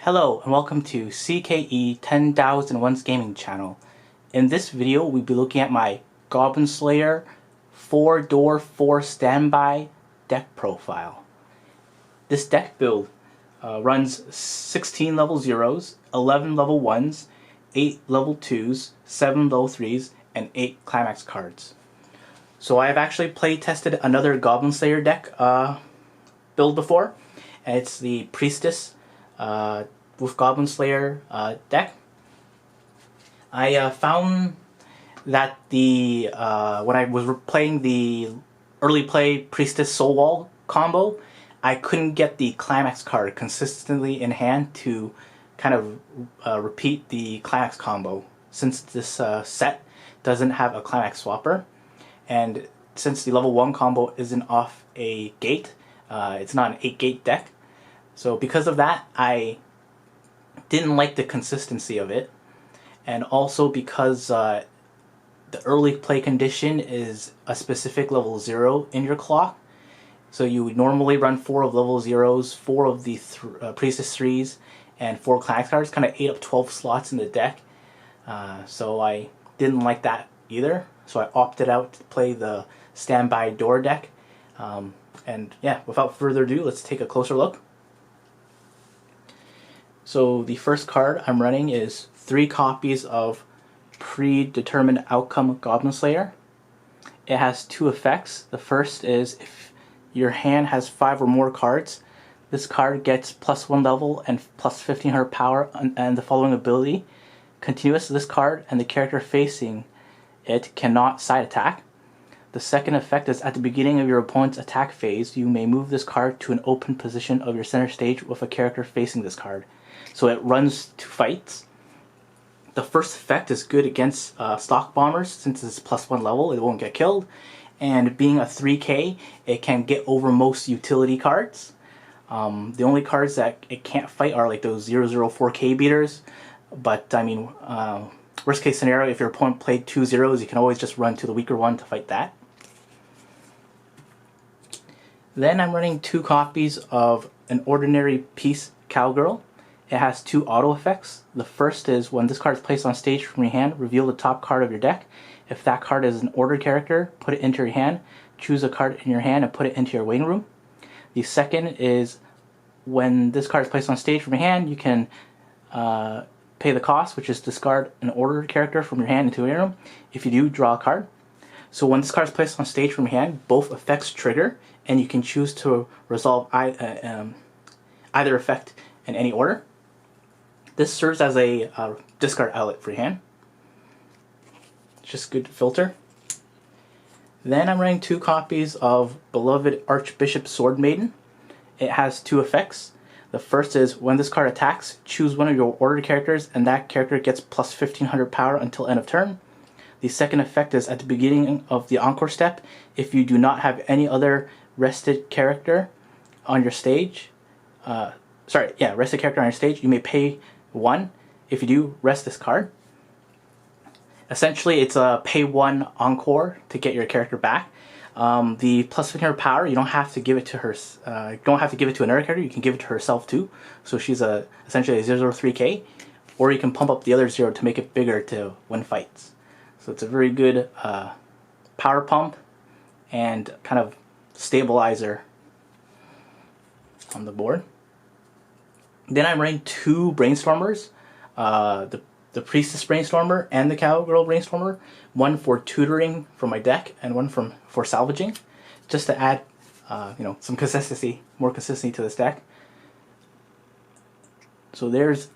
Hello and welcome to CKE 10,001's gaming channel. In this video we'll be looking at my Goblin Slayer 4-door 4 standby deck profile. This deck build runs 16 level 0s, 11 level 1s, 8 level 2s, 7 level 3s, and 8 climax cards. So I have actually play tested another Goblin Slayer deck build before, and it's the Priestess with Goblin Slayer deck. I found that the when I was playing the early play Priestess Soul Wall combo, I couldn't get the Climax card consistently in hand to kind of repeat the Climax combo, since this set doesn't have a Climax swapper, and since the level 1 combo isn't off a gate, it's not an 8-gate deck. So because of that, I didn't like the consistency of it, and also because the early play condition is a specific level 0 in your clock. So you would normally run 4 of level 0s, 4 of the Priestess 3s, and 4 Climax cards, kind of ate up 12 slots in the deck. So I didn't like that either, so I opted out to play the standby door deck. And yeah, without further ado, let's take a closer look. So the first card I'm running is 3 copies of Predetermined Outcome Goblin Slayer. It has 2 effects. The first is if your hand has 5 or more cards, this card gets +1 level and plus 1500 power, and the following ability. Continuous, this card and the character facing it cannot side attack. The second effect is at the beginning of your opponent's attack phase, you may move this card to an open position of your center stage with a character facing this card. So it runs 2 fights. The first effect is good against stock bombers, since it's +1 level, it won't get killed. And being a 3k, it can get over most utility cards. The only cards that it can't fight are like those 004k beaters. But I mean, worst case scenario, if your opponent played 2 zeros, you can always just run to the weaker one to fight that. Then I'm running 2 copies of an Ordinary Peace Cowgirl. It has 2 auto effects. The first is when this card is placed on stage from your hand, reveal the top card of your deck. If that card is an ordered character, put it into your hand. Choose a card in your hand and put it into your waiting room. The second is when this card is placed on stage from your hand, you can pay the cost, which is discard an ordered character from your hand into your waiting room. If you do, draw a card. So when this card is placed on stage from your hand, both effects trigger, and you can choose to resolve either effect in any order. This serves as a discard outlet for your hand. It's just good to filter. Then I'm running 2 copies of Beloved Archbishop Sword Maiden. It has 2 effects. The first is when this card attacks, choose one of your ordered characters, and that character gets plus 1500 power until end of turn. The second effect is at the beginning of the Encore step, if you do not have any other rested character on your stage, rested character on your stage, you may pay 1. If you do, rest this card. Essentially, it's a pay 1 Encore to get your character back. The plus 1500 power, you don't have to give it to her. You don't have to give it to another character. You can give it to herself too. So she's essentially a 003k, or you can pump up the other 0 to make it bigger to win fights. So it's a very good power pump and kind of stabilizer on the board. Then I'm running 2 Brainstormers, the Priestess Brainstormer and the Cowgirl Brainstormer, one for tutoring for my deck and one for salvaging, just to add some consistency, more consistency to this deck. So there's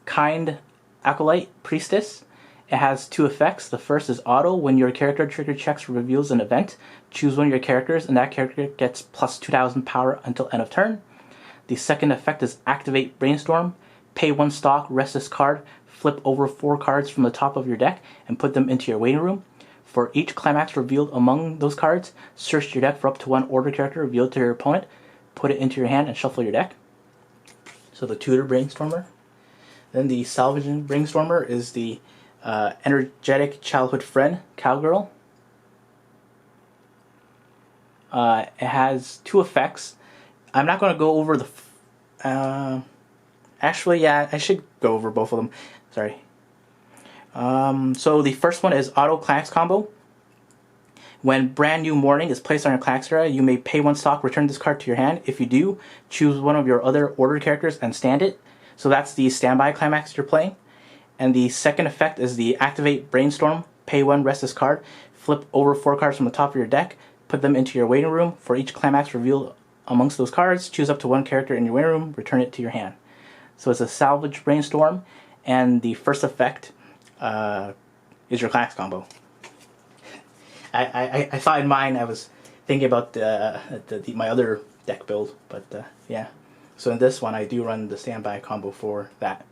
Kind Acolyte Priestess. It has 2 effects. The first is auto. When your character trigger checks or reveals an event, choose one of your characters, and that character gets plus 2000 power until end of turn. The second effect is activate Brainstorm. Pay 1 stock, rest this card, flip over 4 cards from the top of your deck, and put them into your waiting room. For each climax revealed among those cards, search your deck for up to 1 order character revealed to your opponent, put it into your hand, and shuffle your deck. So the Tutor Brainstormer. Then the Salvaging Brainstormer is the Energetic Childhood Friend Cowgirl. It has 2 effects. I'm not going to go over the Actually, yeah, I should go over both of them. Sorry. So the first one is Auto Climax Combo. When Brand New Morning is placed on your climax area, you may pay 1 stock, return this card to your hand. If you do, choose one of your other ordered characters and stand it. So that's the standby climax you're playing. And the second effect is the Activate Brainstorm. Pay 1, rest this card. Flip over 4 cards from the top of your deck. Put them into your waiting room. For each climax revealed amongst those cards, choose up to 1 character in your waiting room, return it to your hand. So it's a Salvage Brainstorm, and the first effect is your climax combo. I thought in mine I was thinking about my other deck build, but yeah. So in this one I do run the standby combo for that.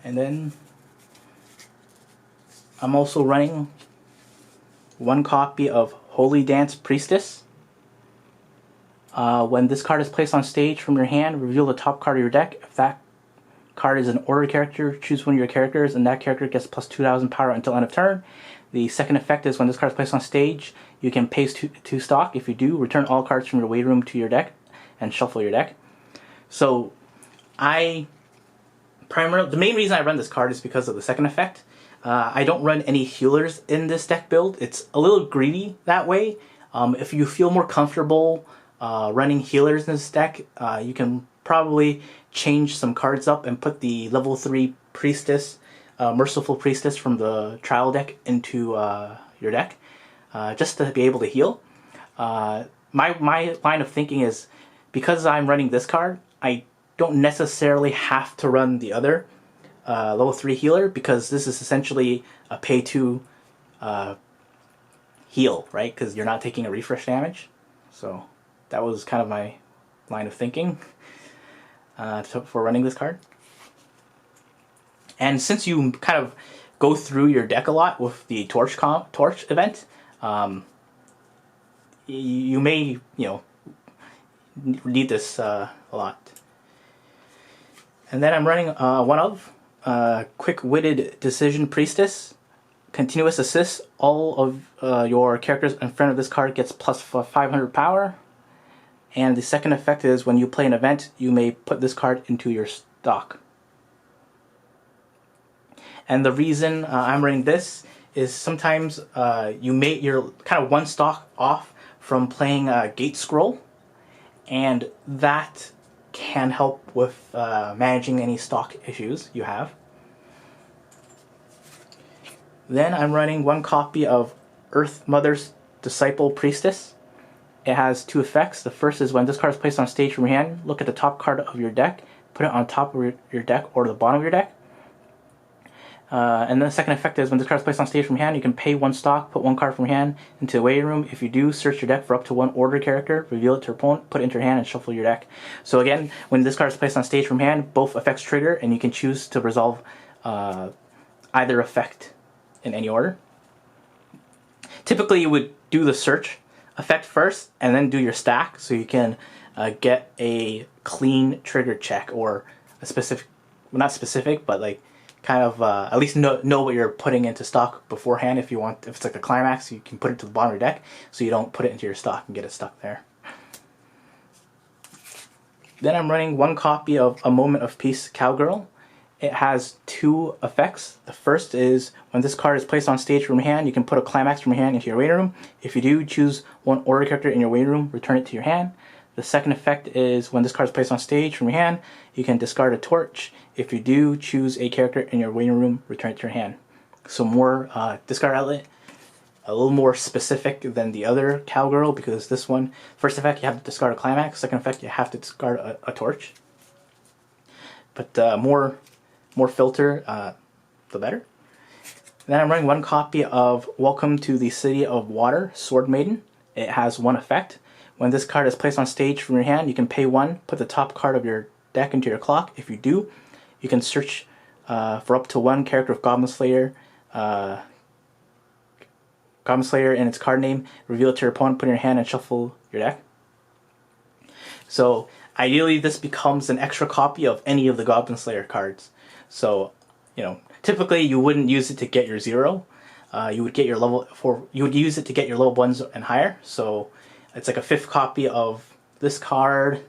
And then I'm also running 1 copy of Holy Dance Priestess. When this card is placed on stage from your hand, reveal the top card of your deck. If that card is an order character, choose one of your characters, and that character gets plus 2,000 power until end of turn. The second effect is when this card is placed on stage, you can pay 2 stock. If you do, return all cards from your waiting room to your deck and shuffle your deck. So the main reason I run this card is because of the second effect. I don't run any healers in this deck build. It's a little greedy that way. If you feel more comfortable running healers in this deck, you can probably change some cards up and put the level 3 Priestess, Merciful Priestess from the trial deck into your deck, just to be able to heal. My line of thinking is, because I'm running this card, I don't necessarily have to run the other level 3 healer, because this is essentially a pay 2 heal, right? Because you're not taking a refresh damage. So that was kind of my line of thinking for running this card. And since you kind of go through your deck a lot with the torch event, you may need this a lot. And then I'm running one of Quick-Witted Decision Priestess. Continuous assist. All of your characters in front of this card gets plus 500 power. And the second effect is when you play an event, you may put this card into your stock. And the reason I'm running this is sometimes you're kind of 1 stock off from playing Gate Scroll, and that can help with managing any stock issues you have. Then I'm running 1 copy of Earth Mother's Disciple Priestess. It has 2 effects. The first is when this card is placed on stage from your hand, look at the top card of your deck, put it on top of your deck or the bottom of your deck. And then the second effect is when this card is placed on stage from your hand, you can pay 1 stock, put 1 card from your hand into the waiting room. If you do, search your deck for up to 1 order character, reveal it to your opponent, put it into your hand, and shuffle your deck. So again, when this card is placed on stage from hand, both effects trigger, and you can choose to resolve either effect in any order. Typically, you would do the search effect first, and then do your stack, so you can get a clean trigger check, or a specific, well, not specific, but like kind of at least know what you're putting into stock beforehand. If it's like a climax, you can put it to the bottom of your deck, so you don't put it into your stock and get it stuck there. Then I'm running 1 copy of A Moment of Peace Cowgirl. It has 2 effects. The first is when this card is placed on stage from your hand, you can put a climax from your hand into your waiting room. If you do, choose 1 order character in your waiting room, return it to your hand. The second effect is when this card is placed on stage from your hand, you can discard a torch. If you do, choose a character in your waiting room, return it to your hand. So more discard outlet, a little more specific than the other Cowgirl, because this one, first effect you have to discard a climax, second effect you have to discard a torch. But more filter, the better. Then I'm running 1 copy of Welcome to the City of Water, Sword Maiden. It has 1 effect. When this card is placed on stage from your hand, you can pay 1, put the top card of your deck into your clock. If you do, you can search for up to 1 character of Goblin Slayer and its card name, reveal it to your opponent, put it in your hand, and shuffle your deck. So ideally this becomes an extra copy of any of the Goblin Slayer cards. So, typically you wouldn't use it to get your 0. You would get your level 4. You would use it to get your level 1s and higher. So it's like a 5th copy of this card,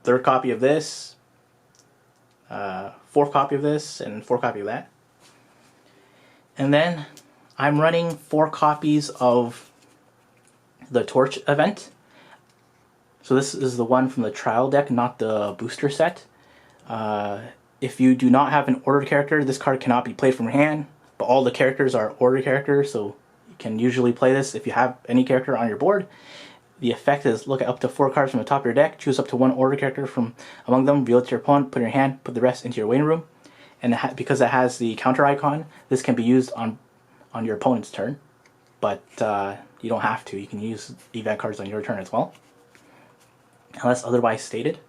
third copy of this, fourth copy of this, and fourth copy of that. And then I'm running 4 copies of the Torch event. So this is the one from the trial deck, not the booster set. If you do not have an ordered character, this card cannot be played from your hand, but all the characters are ordered characters, so you can usually play this if you have any character on your board. The effect is look at up to 4 cards from the top of your deck, choose up to 1 ordered character from among them, reveal it to your opponent, put it in your hand, put the rest into your waiting room. And because it has the counter icon, this can be used on your opponent's turn, but you don't have to. You can use event cards on your turn as well, unless otherwise stated.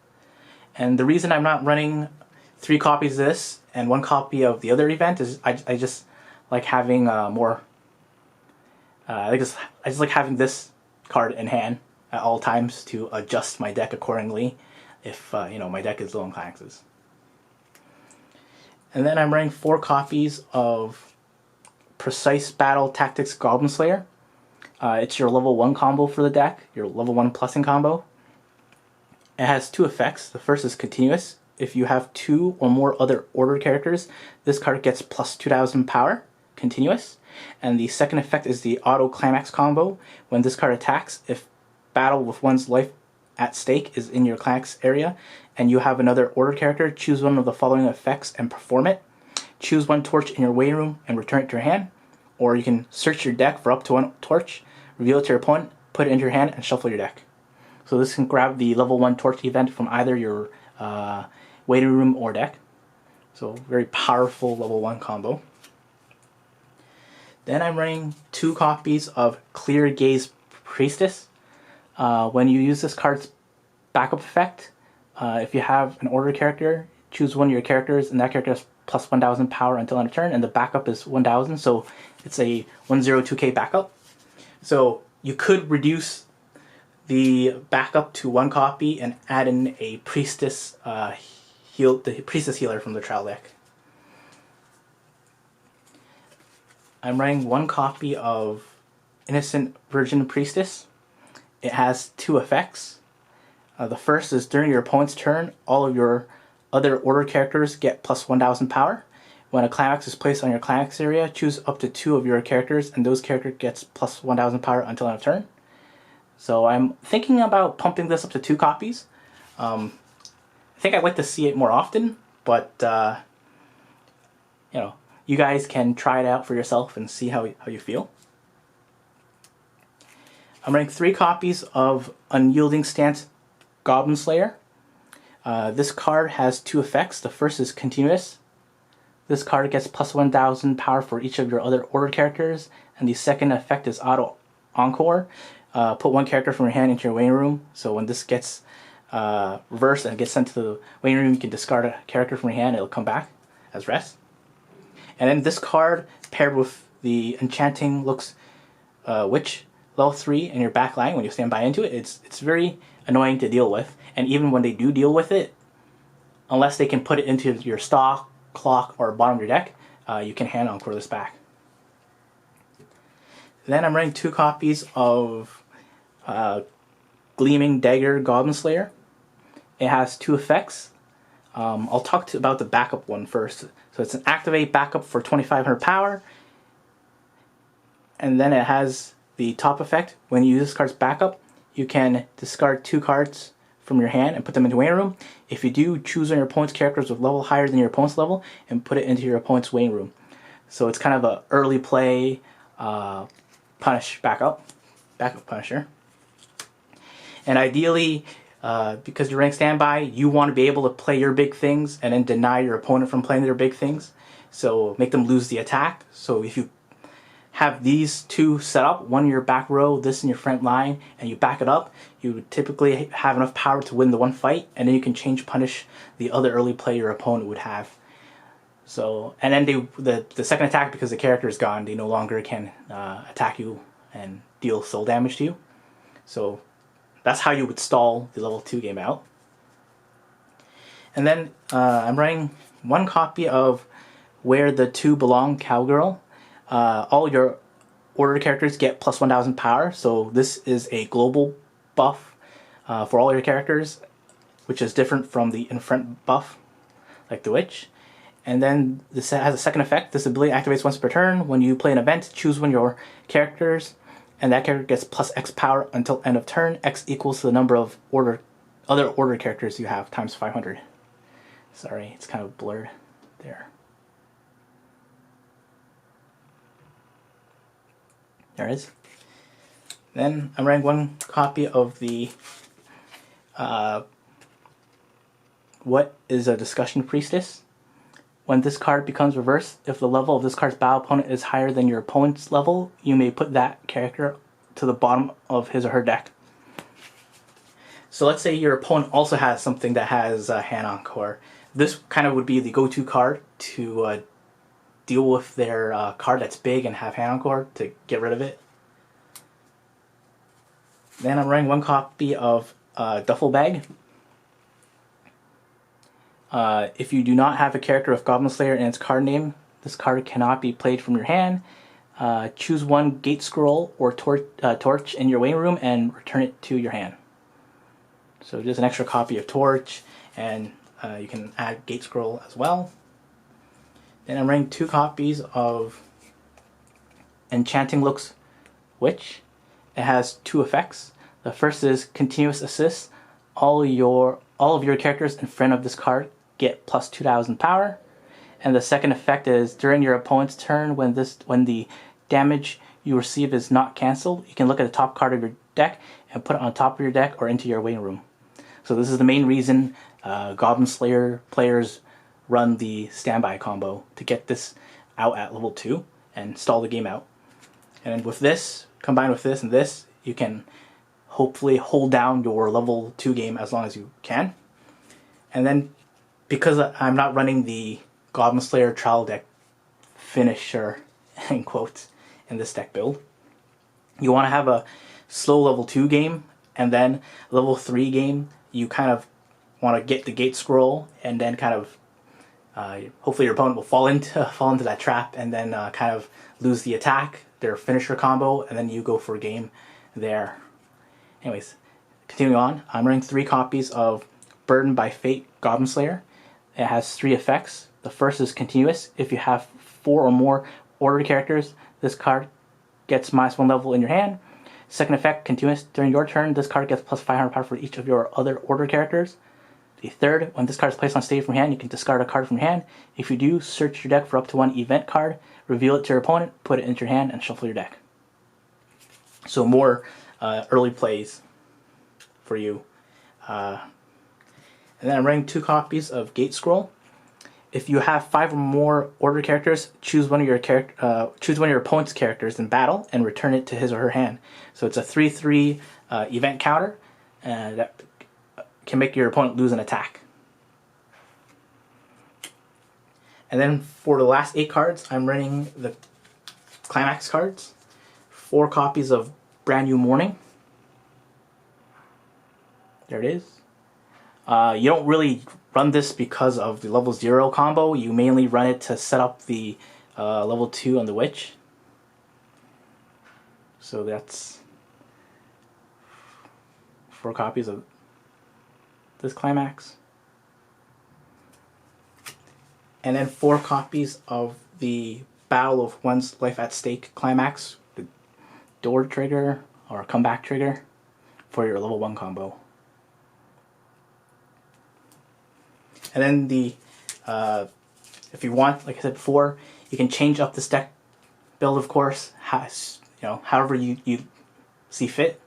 And the reason I'm not running 3 copies of this and 1 copy of the other event is I just like having more. I just like having this card in hand at all times to adjust my deck accordingly if my deck is low on climaxes. And then I'm running 4 copies of Precise Battle Tactics Goblin Slayer. It's your level 1 combo for the deck, your level 1 plussing combo. It has 2 effects. The first is continuous. If you have 2 or more other ordered characters, this card gets plus 2,000 power, continuous. And the second effect is the auto climax combo. When this card attacks, if battle with one's life at stake is in your climax area, and you have another ordered character, choose one of the following effects and perform it. Choose 1 torch in your waiting room and return it to your hand. Or you can search your deck for up to 1 torch, reveal it to your opponent, put it into your hand, and shuffle your deck. So this can grab the level 1 torch event from either your waiting room or deck. So very powerful level 1 combo. Then I'm running 2 copies of Clear Gaze Priestess. When you use this card's backup effect, if you have an ordered character, choose one of your characters, and that character has plus 1,000 power until end of turn, and the backup is 1,000, so it's a 102k backup. So you could reduce the backup to 1 copy and add in a Priestess the Priestess Healer from the trial deck. I'm running 1 copy of Innocent Virgin Priestess. It has 2 effects. The first is during your opponent's turn, all of your other ordered characters get plus 1,000 power. When a climax is placed on your climax area, choose up to 2 of your characters, and those characters gets plus 1,000 power until end of turn. So I'm thinking about pumping this up to 2 copies. I think I'd like to see it more often, but you guys can try it out for yourself and see how you feel. I'm running 3 copies of Unyielding Stance Goblin Slayer. This card has 2 effects. The first is continuous. This card gets plus 1,000 power for each of your other ordered characters, and the second effect is auto encore. Put 1 character from your hand into your waiting room, so when this gets reversed and gets sent to the waiting room, you can discard a character from your hand, it'll come back as rest. And then this card, paired with the Enchanting Looks Witch level 3 in your back line when you stand by into it, it's very annoying to deal with. And even when they do deal with it, unless they can put it into your stock, clock, or bottom of your deck, you can hand encore this back. Then I'm running 2 copies of Gleaming Dagger Goblin Slayer. It has 2 effects. I'll talk about the backup one first. So it's an activate backup for 2,500 power. And then it has the top effect. When you use this card's backup, you can discard 2 cards from your hand and put them into waiting room. If you do, choose one of your opponent's characters with level higher than your opponent's level and put it into your opponent's waiting room. So it's kind of a early play punish backup punisher. And ideally, because you're running standby, you want to be able to play your big things and then deny your opponent from playing their big things. So make them lose the attack. So if you have these 2 set up, one in your back row, this in your front line, and you back it up, you would typically have enough power to win the 1 fight, and then you can change punish the other early play your opponent would have. So, and then the second attack, because the character is gone, they no longer can attack you and deal soul damage to you. So that's how you would stall the level 2 game out. And then I'm running 1 copy of Where the Two Belong Cowgirl. All your ordered characters get plus 1,000 power, so this is a global buff for all your characters. which is different from the in front buff, like the Witch. And then this has a second effect. This ability activates once per turn. When you play an event, choose one of your characters, and that character gets plus X power until end of turn. X equals to the number of other order characters you have times 500. Sorry, it's kind of blurred there. There it is. Then I'm running one copy of the What is a Discussion Priestess? When this card becomes reversed, if the level of this card's battle opponent is higher than your opponent's level, you may put that character to the bottom of his or her deck. So let's say your opponent also has something that has Hand Encore. This kind of would be the go-to card to deal with their card that's big and have Hand Encore to get rid of it. Then I'm running one copy of Duffel Bag. If you do not have a character with Goblin Slayer in its card name, this card cannot be played from your hand. Choose one Gate Scroll or Torch in your waiting room and return it to your hand. So just an extra copy of Torch, and you can add Gate Scroll as well. Then I'm running two copies of Enchanting Looks Witch. It has two effects. The first is Continuous Assist. All of your characters in front of this card get plus 2,000 power. And the second effect is during your opponent's turn, when the damage you receive is not cancelled, you can look at the top card of your deck and put it on top of your deck or into your waiting room. So this is the main reason Goblin Slayer players run the standby combo, to get this out at level 2 and stall the game out. And with this, combined with this and this, you can hopefully hold down your level 2 game as long as you can. And then, because I'm not running the Goblin Slayer trial deck finisher, in quotes, in this deck build, you want to have a slow level 2 game, and then level 3 game, you kind of want to get the Gate Scroll, and then kind of, hopefully your opponent will fall into that trap, and then kind of lose the attack, their finisher combo, and then you go for a game there. Anyways, continuing on, I'm running 3 copies of Burdened by Fate Goblin Slayer. It has 3 effects. The first is Continuous. If you have 4 or more ordered characters, this card gets -1 level in your hand. Second effect, Continuous. During your turn, this card gets plus 500 power for each of your other ordered characters. The third, when this card is placed on stage from hand, you can discard a card from hand. If you do, search your deck for up to 1 event card, reveal it to your opponent, put it into your hand, and shuffle your deck. So more early plays for you. And then I'm running 2 copies of Gate Scroll. If you have 5 or more ordered characters, choose one of your opponent's characters in battle and return it to his or her hand. So it's a 3/3 event counter that can make your opponent lose an attack. And then for the last 8 cards, I'm running the Climax cards. 4 copies of Brand New Morning. There it is. You don't really run this because of the level 0 combo. You mainly run it to set up the level 2 on the Witch. So that's 4 copies of this Climax. And then 4 copies of the Battle of One's Life at Stake Climax, the door trigger or comeback trigger for your level 1 combo. And then the if you want, like I said before, you can change up this deck build, of course, however you see fit.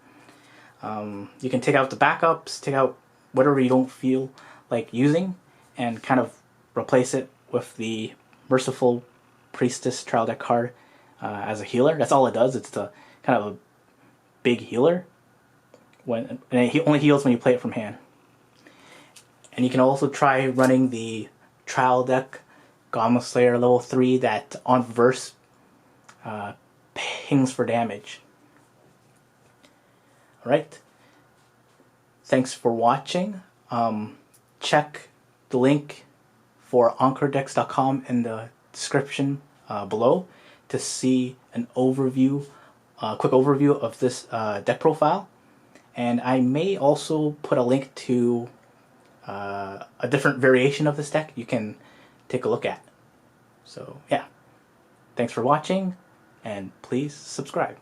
You can take out the backups, take out whatever you don't feel like using, and kind of replace it with the Merciful Priestess trial deck card as a healer. That's all it does. It's a kind of a big healer, and it only heals when you play it from hand. And you can also try running the trial deck Goblin Slayer level 3 that on reverse pings for damage. Alright, thanks for watching. Check the link for EncoreDecks.com in the description below to see an overview, quick overview of this deck profile. And I may also put a link to a different variation of this deck, you can take a look at. So yeah, thanks for watching, and please subscribe.